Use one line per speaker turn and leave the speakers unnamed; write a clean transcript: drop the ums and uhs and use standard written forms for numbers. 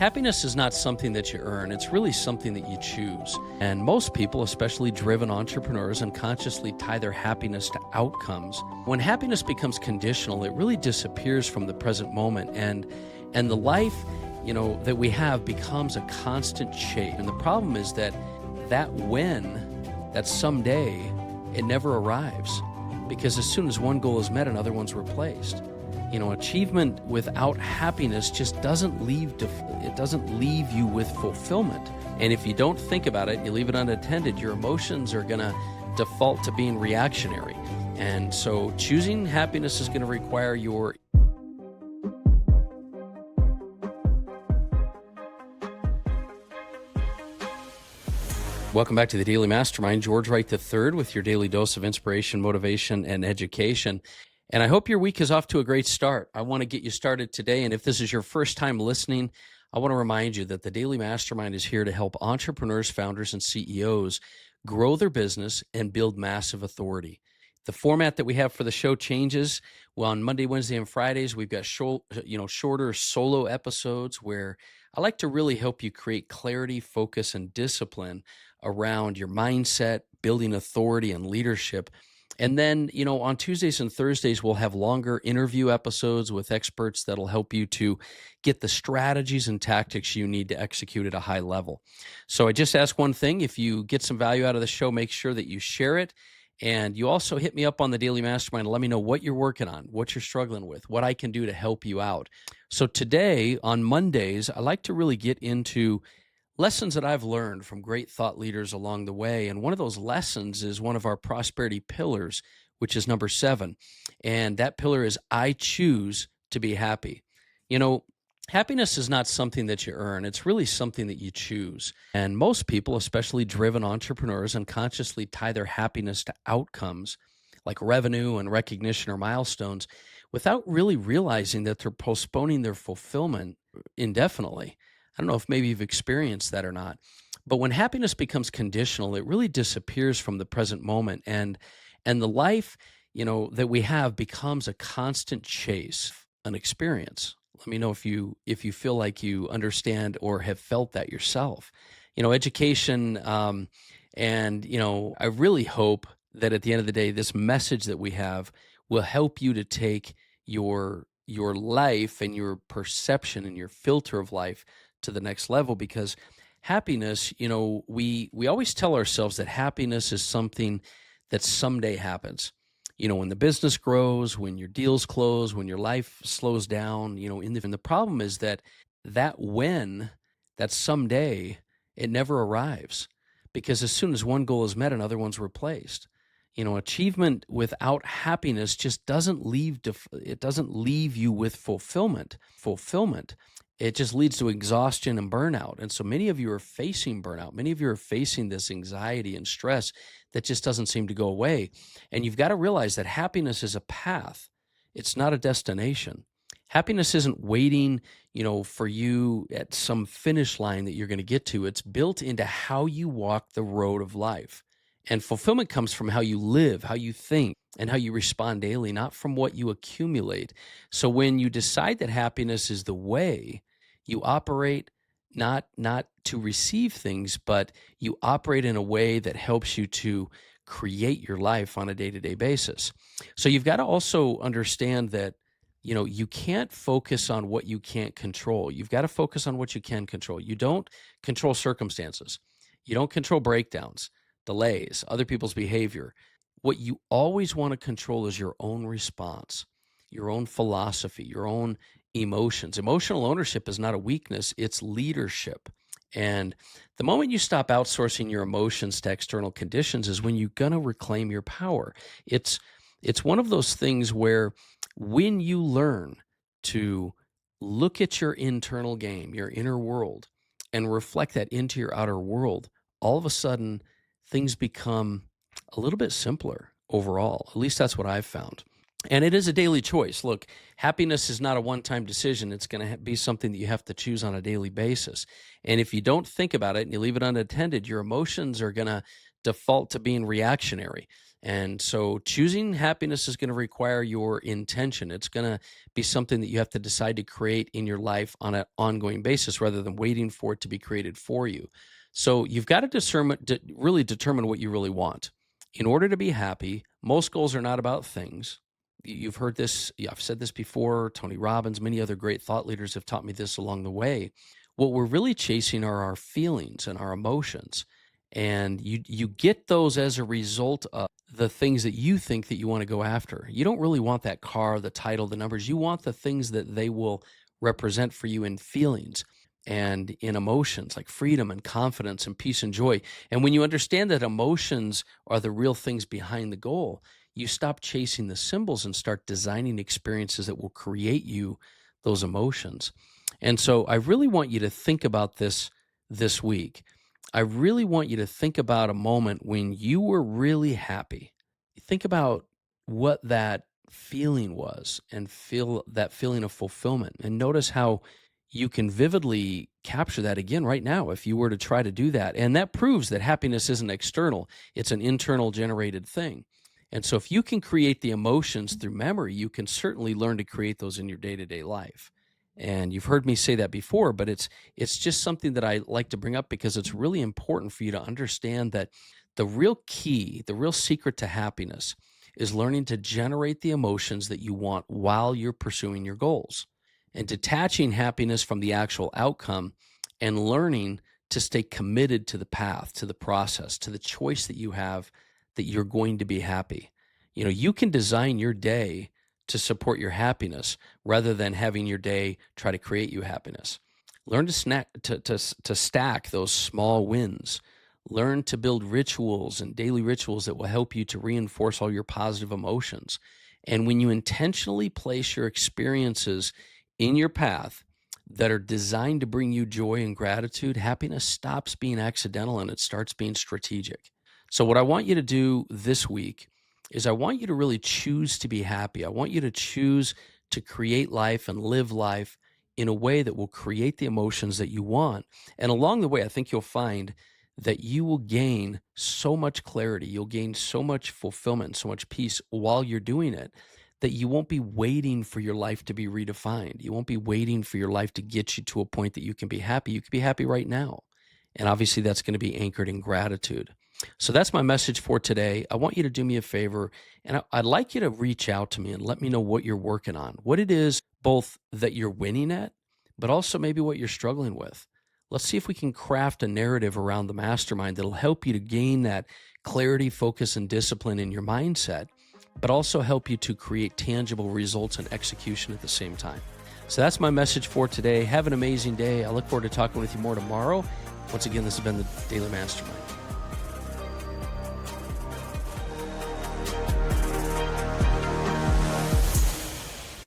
Happiness is not something that you earn, it's really something that you choose. And most people, especially driven entrepreneurs, unconsciously tie their happiness to outcomes. When happiness becomes conditional, it really disappears from the present moment, and the life, that we have becomes a constant chase. And the problem is that someday, it never arrives, because as soon as one goal is met, another one's replaced. Achievement without happiness just doesn't leave you with fulfillment. And if you don't think about it and you leave it unattended, your emotions are going to default to being reactionary. And so choosing happiness is going to require your Welcome back to the Daily Mastermind. George Wright III with your daily dose of inspiration, motivation, and education. And I hope your week is off to a great start. I want to get you started today. And if this is your first time listening, I want to remind you that the Daily Mastermind is here to help entrepreneurs, founders, and CEOs grow their business and build massive authority. The format that we have for the show changes. Well, on Monday, Wednesday, and Fridays, we've got shorter solo episodes where I like to really help you create clarity, focus, and discipline around your mindset, building authority and leadership. And then, on Tuesdays and Thursdays, we'll have longer interview episodes with experts that'll help you to get the strategies and tactics you need to execute at a high level. So I just ask one thing: if you get some value out of the show, make sure that you share it. And you also hit me up on the Daily Mastermind and let me know what you're working on, what you're struggling with, what I can do to help you out. So today, on Mondays, I like to really get into lessons that I've learned from great thought leaders along the way. And one of those lessons is one of our prosperity pillars, which is number 7. And that pillar is I choose to be happy. Happiness is not something that you earn. It's really something that you choose. And most people, especially driven entrepreneurs, unconsciously tie their happiness to outcomes like revenue and recognition or milestones without really realizing that they're postponing their fulfillment indefinitely. I don't know if maybe you've experienced that or not, but when happiness becomes conditional, it really disappears from the present moment, and the life, that we have becomes a constant chase, an experience. Let me know if you feel like you understand or have felt that yourself. Education, and I really hope that at the end of the day, this message that we have will help you to take your life and your perception and your filter of life to the next level, because happiness, we always tell ourselves that happiness is something that someday happens. When the business grows, when your deals close, when your life slows down, and the problem is that someday, it never arrives, because as soon as one goal is met, another one's replaced. Achievement without happiness just doesn't leave you with fulfillment. It just leads to exhaustion and burnout. And so many of you are facing burnout. Many of you are facing this anxiety and stress that just doesn't seem to go away. And you've got to realize that happiness is a path. It's not a destination. Happiness isn't waiting, for you at some finish line that you're going to get to. It's built into how you walk the road of life. And fulfillment comes from how you live, how you think, and how you respond daily, not from what you accumulate. So when you decide that happiness is the way, you operate not to receive things, but you operate in a way that helps you to create your life on a day-to-day basis. So you've got to also understand that, you can't focus on what you can't control. You've got to focus on what you can control. You don't control circumstances. You don't control breakdowns, delays, other people's behavior. What you always want to control is your own response, your own philosophy, your own emotions. Emotional ownership is not a weakness, it's leadership. And the moment you stop outsourcing your emotions to external conditions is when you're going to reclaim your power. It's one of those things where when you learn to look at your internal game, your inner world, and reflect that into your outer world, all of a sudden things become a little bit simpler overall. At least that's what I've found. And it is a daily choice. Look, happiness is not a one-time decision. It's going to be something that you have to choose on a daily basis. And if you don't think about it and you leave it unattended, your emotions are going to default to being reactionary. And so choosing happiness is going to require your intention. It's going to be something that you have to decide to create in your life on an ongoing basis rather than waiting for it to be created for you. So you've got to really determine what you really want. In order to be happy, most goals are not about things. You've heard this. I've said this before. Tony Robbins, many other great thought leaders have taught me this along the way. What we're really chasing are our feelings and our emotions. And you get those as a result of the things that you think that you want to go after. You don't really want that car, the title, the numbers. You want the things that they will represent for you in feelings and in emotions like freedom and confidence and peace and joy. And when you understand that emotions are the real things behind the goal, you stop chasing the symbols and start designing experiences that will create you those emotions. And so I really want you to think about this week. I really want you to think about a moment when you were really happy. Think about what that feeling was and feel that feeling of fulfillment. And notice how you can vividly capture that again right now if you were to try to do that. And that proves that happiness isn't external, it's an internal generated thing. And so if you can create the emotions through memory, you can certainly learn to create those in your day-to-day life. And you've heard me say that before, but it's just something that I like to bring up because it's really important for you to understand that the real key, the real secret to happiness is learning to generate the emotions that you want while you're pursuing your goals and detaching happiness from the actual outcome and learning to stay committed to the path, to the process, to the choice that you have that you're going to be happy. You can design your day to support your happiness rather than having your day try to create you happiness. Learn to stack those small wins. Learn to build rituals and daily rituals that will help you to reinforce all your positive emotions. And when you intentionally place your experiences in your path that are designed to bring you joy and gratitude, happiness stops being accidental and it starts being strategic. So what I want you to do this week is I want you to really choose to be happy. I want you to choose to create life and live life in a way that will create the emotions that you want. And along the way, I think you'll find that you will gain so much clarity. You'll gain so much fulfillment, so much peace while you're doing it that you won't be waiting for your life to be redefined. You won't be waiting for your life to get you to a point that you can be happy. You can be happy right now. And obviously that's going to be anchored in gratitude. So that's my message for today. I want you to do me a favor, and I'd like you to reach out to me and let me know what you're working on, what it is both that you're winning at, but also maybe what you're struggling with. Let's see if we can craft a narrative around the mastermind that'll help you to gain that clarity, focus, and discipline in your mindset, but also help you to create tangible results and execution at the same time. So that's my message for today. Have an amazing day. I look forward to talking with you more tomorrow. Once again, this has been the Daily Mastermind.